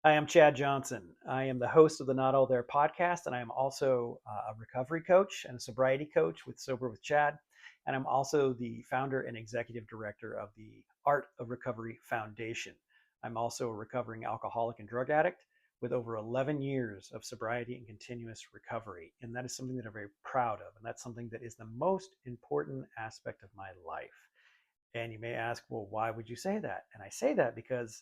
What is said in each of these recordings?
I am Chad Johnson. I am the host of the Not All There podcast, and I am also a recovery coach and a sobriety coach with Sober with Chad. And I'm also the founder and executive director of the Art of Recovery Foundation. I'm also a recovering alcoholic and drug addict with over 11 years of sobriety and continuous recovery. And that is something that I'm very proud of. And that's something that is the most important aspect of my life. And you may ask, well, why would you say that? And I say that because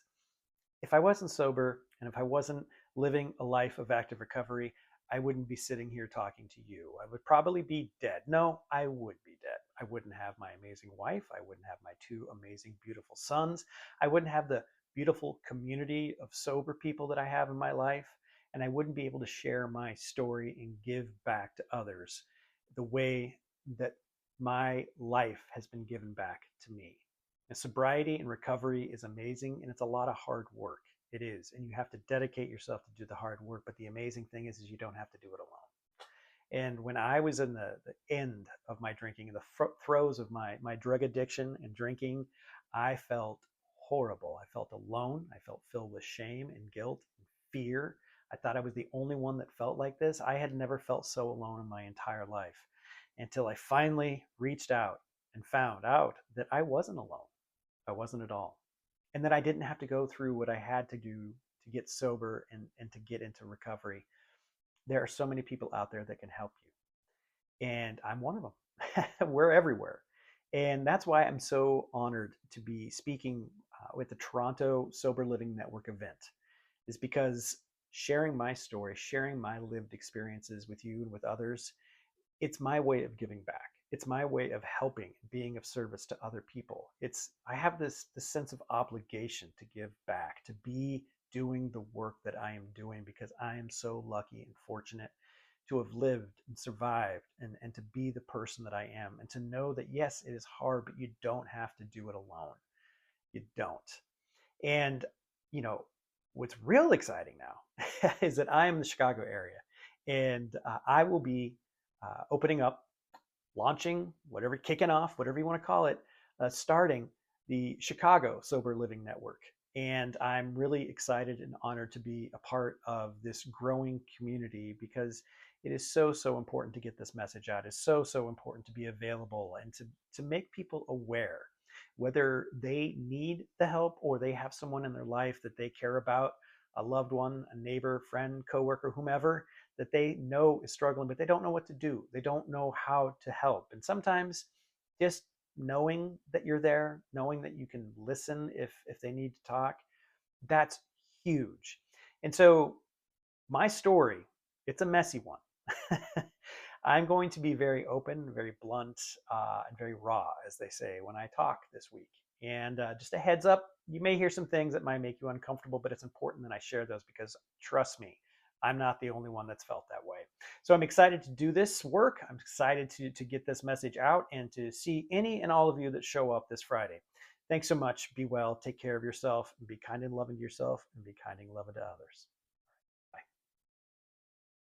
if I wasn't sober and if I wasn't living a life of active recovery, I wouldn't be sitting here talking to you. I would probably be dead. No, I would be dead. I wouldn't have my amazing wife. I wouldn't have my two amazing, beautiful sons. I wouldn't have the beautiful community of sober people that I have in my life. And I wouldn't be able to share my story and give back to others the way that my life has been given back to me. And sobriety and recovery is amazing, and it's a lot of hard work. It is, and you have to dedicate yourself to do the hard work. But the amazing thing is you don't have to do it alone. And when I was in the end of my drinking, in the throes of my drug addiction and drinking, I felt horrible. I felt alone. I felt filled with shame and guilt and fear. I thought I was the only one that felt like this. I had never felt so alone in my entire life until I finally reached out and found out that I wasn't alone. I wasn't at all. And that I didn't have to go through what I had to do to get sober and to get into recovery. There are so many people out there that can help you. And I'm one of them. We're everywhere. And that's why I'm so honored to be speaking with the Toronto Sober Living Network event, is because sharing my story, sharing my lived experiences with you and with others, it's my way of giving back. It's my way of helping, being of service to other people. I have this sense of obligation to give back, to be doing the work that I am doing because I am so lucky and fortunate to have lived and survived and to be the person that I am and to know that yes, it is hard, but you don't have to do it alone. You don't. And you know, what's real exciting now is that I am in the Chicago area and I will be opening up, launching, whatever, kicking off, whatever you want to call it, starting the Chicago Sober Living Network. And I'm really excited and honored to be a part of this growing community because it is so, so important to get this message out. It's so, so important to be available and to make people aware, whether they need the help or they have someone in their life that they care about, a loved one, a neighbor, friend, coworker, whomever, that they know is struggling, but they don't know what to do. They don't know how to help. And sometimes just knowing that you're there, knowing that you can listen if they need to talk, that's huge. And so my story, it's a messy one. I'm going to be very open, very blunt, and very raw, as they say, when I talk this week. And just a heads up, you may hear some things that might make you uncomfortable, but it's important that I share those because trust me, I'm not the only one that's felt that way. So I'm excited to do this work. I'm excited to get this message out and to see any and all of you that show up this Friday. Thanks so much. Be well. Take care of yourself and be kind and loving to yourself and be kind and loving to others.